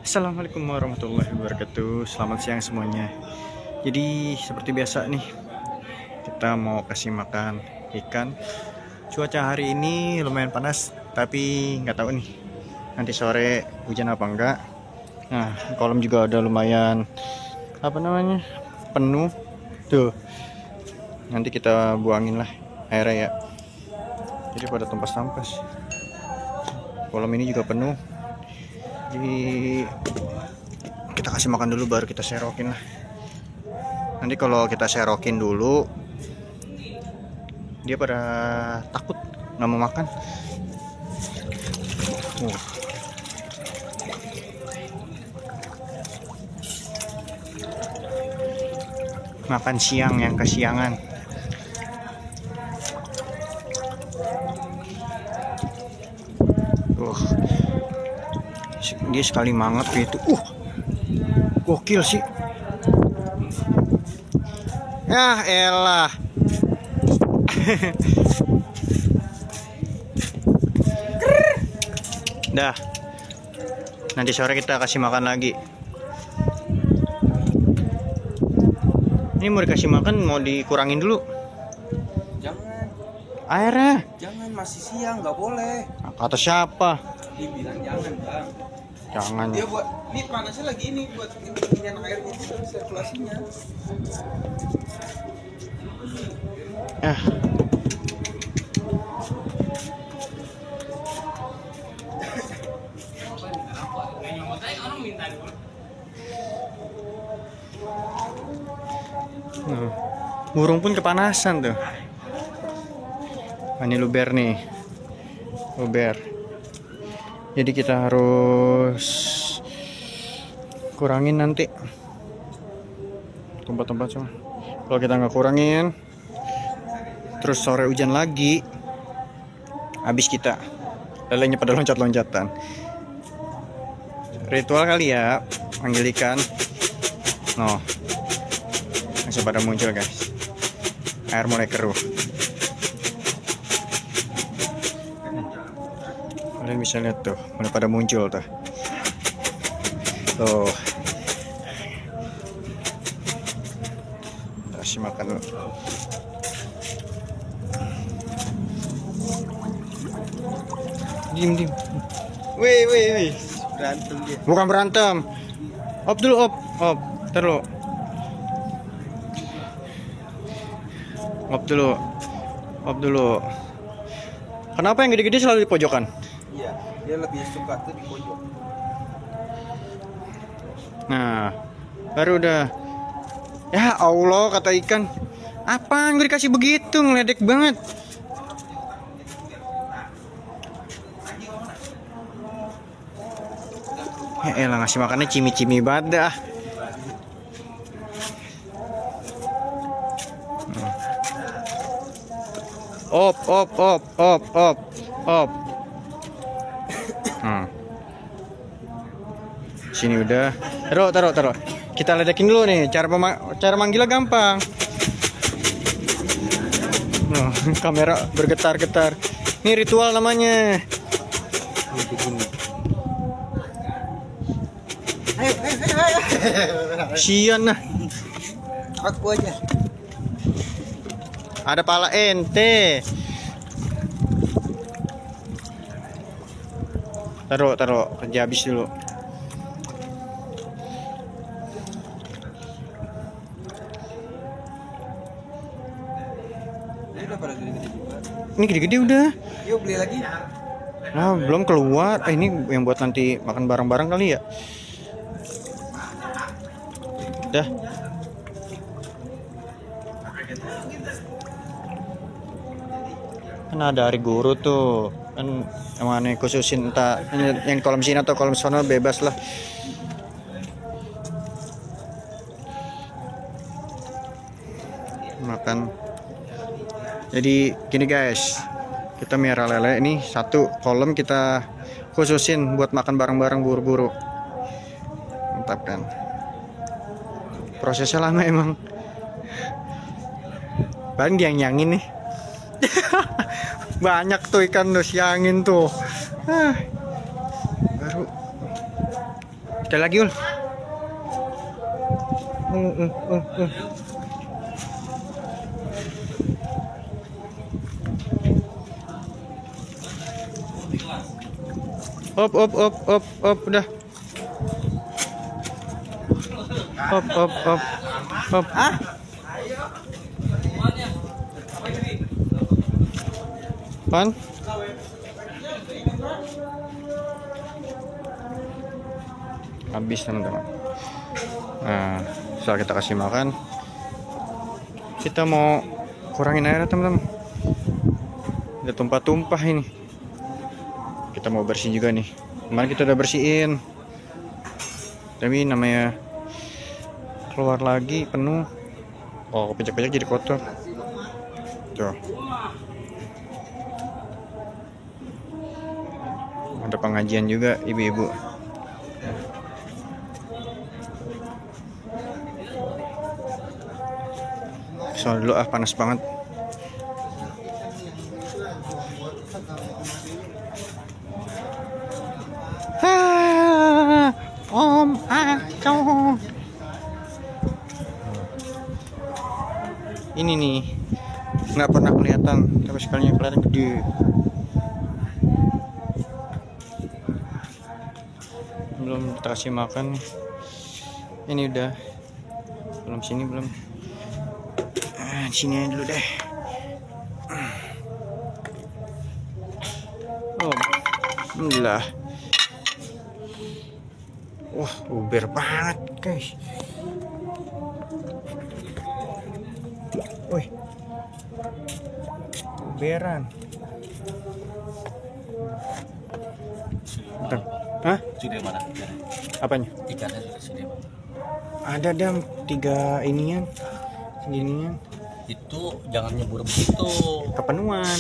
Assalamualaikum warahmatullahi wabarakatuh. Selamat siang semuanya. Jadi seperti biasa nih, kita mau kasih makan ikan. Cuaca hari ini lumayan panas, tapi nggak tahu nih nanti sore hujan apa enggak. Nah, kolam juga udah lumayan penuh tuh. Nanti kita buangin lah airnya ya. Jadi pada tempas-tempas. Kolam ini juga penuh. Jadi kita kasih makan dulu baru kita serokin lah. Nanti kalau kita serokin dulu dia pada takut nggak mau makan. Makan siang yang kesiangan. Dia sekali mangap gitu. Gokil sih. Ya elah. Dah. Nanti sore kita kasih makan lagi. Ini mau dikasih makan, mau dikurangin dulu. Jangan. Airnya. Jangan, masih siang, nggak boleh. Kata siapa? Dibilang jangan, Bang. Jangan. Dia buat, ini panasnya lagi ini buat pengisian airnya itu sirkulasinya. Burung pun kepanasan tuh. Ini luber nih. Luber. Jadi kita harus kurangin nanti tempat-tempat semua. Kalau kita nggak kurangin, terus sore hujan lagi, habis kita. Lelenya pada loncat-loncatan. Ritual kali ya, panggil ikan. No, masih pada muncul guys. Air mulai keruh. Kalian bisa lihat tuh, mulai pada muncul tuh. Tuh. Kasih makan dulu. Diem. Wih. Berantem dia. Bukan berantem. Op dulu, op. Terus. Op dulu. Kenapa yang gede-gede selalu di pojokan? Iya, dia lebih suka tuh di pojok. Nah, baru udah. Ya Allah, kata ikan. Apaan gue dikasih begitu, ngeledek banget. Ya elah, ngasih makannya cimi-cimi banget dah. Op. Sini udah. Taruh. Kita ledekin dulu nih. Cara manggilnya gampang. Kamera bergetar-getar. Ini ritual namanya. Ayo. Sian nah. Aku aja. Ada pala ente. Taruh. Kerja habis dulu. Ini udah pada gede-gede juga. Ini gede-gede udah. Yuk beli lagi. Nah, belum keluar. Ini yang buat nanti makan bareng-bareng kali ya. Dah. Kan ada hari guru tuh. Kan yang mana khususin entah yang kolam sini atau kolam sono bebas lah. Makan. Jadi gini guys, kita miara lele ini satu kolam kita khususin buat makan bareng-bareng buru-buru. Mantap kan? Prosesnya lama emang. Paling dia nyangin nih. Banyak tuh ikan tuh siangin tuh. Baru Sekali lagi Ul. Op, udah. Op. Ah, Pan? Habis teman-teman. Nah, setelah kita kasih makan, kita mau kurangin airnya teman-teman. Udah tumpah-tumpah ini. Kita mau bersihin juga nih. Kemarin kita udah bersihin, tapi namanya keluar lagi penuh. Oh, pejak-pejak jadi kotor. Tuh. Ada pengajian juga ibu-ibu. Soal dulu panas banget. Om Acong. Ini nih nggak pernah kelihatan, tapi sekalinya kelihatan gede. Belum kita kasih makan. Ini udah belum sini belum. Sini aja dulu deh. Oh, alhamdulillah. Wah, uber banget guys. Woi, uberan. Bentar. Hah? sudah mana? Apanya? Ikannya sudah. Ada dam 3 inian, seginian. Itu jangan nyebur begitu. Kepenuhan.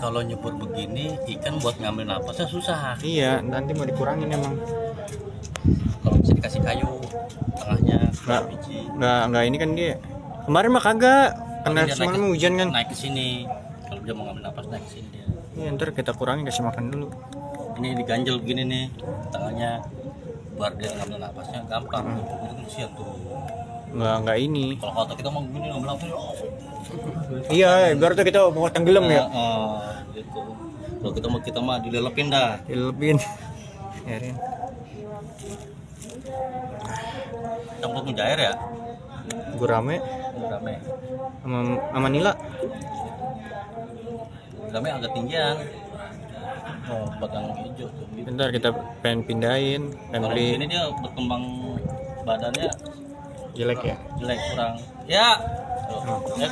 Kalau nyebur begini, ikan buat ngambil napasnya susah. Iya, nanti mau dikurangin emang. Kalau bisa dikasih kayu tengahnya, Nggak. biji. Nggak ini kan dia. Kemarin mah kagak. Karena Dia semalam naik hujan kan. Naik ke sini. Kalau dia mau ngambil napas naik ke sini dia. Iya, ntar kita kurangin, kasih makan dulu. Ini diganjel begini nih, tengahnya biar dia ngambil napasnya gampang. Itu kan kesian tuh. Nggak ini. Kalau kata kita mau begini ngambil napas, Iya, biar tuh kita mau tenggelam ya. Gitu. Kalau kita mah dilelepin dah. Dilebin. Biarin. Campur mujair ya, Gurame rame. sama nila. Rame agak tinggian. Oh, batang hijau tuh. Bentar kita pengen pindahin, pengen Kalau beli. ini dia berkembang badannya Jelek ya. jelek kurang. Ya. Tuh, ya.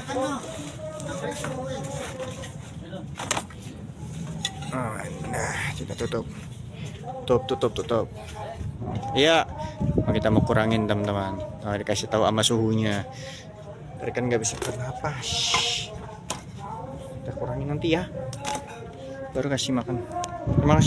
Nah, kita tutup. Tutup. Iya, kita mau kurangin teman-teman. Dikasih tahu sama suhunya. Tadi kan nggak bisa bernapas. Kita kurangin nanti ya. Baru kasih makan. Terima kasih.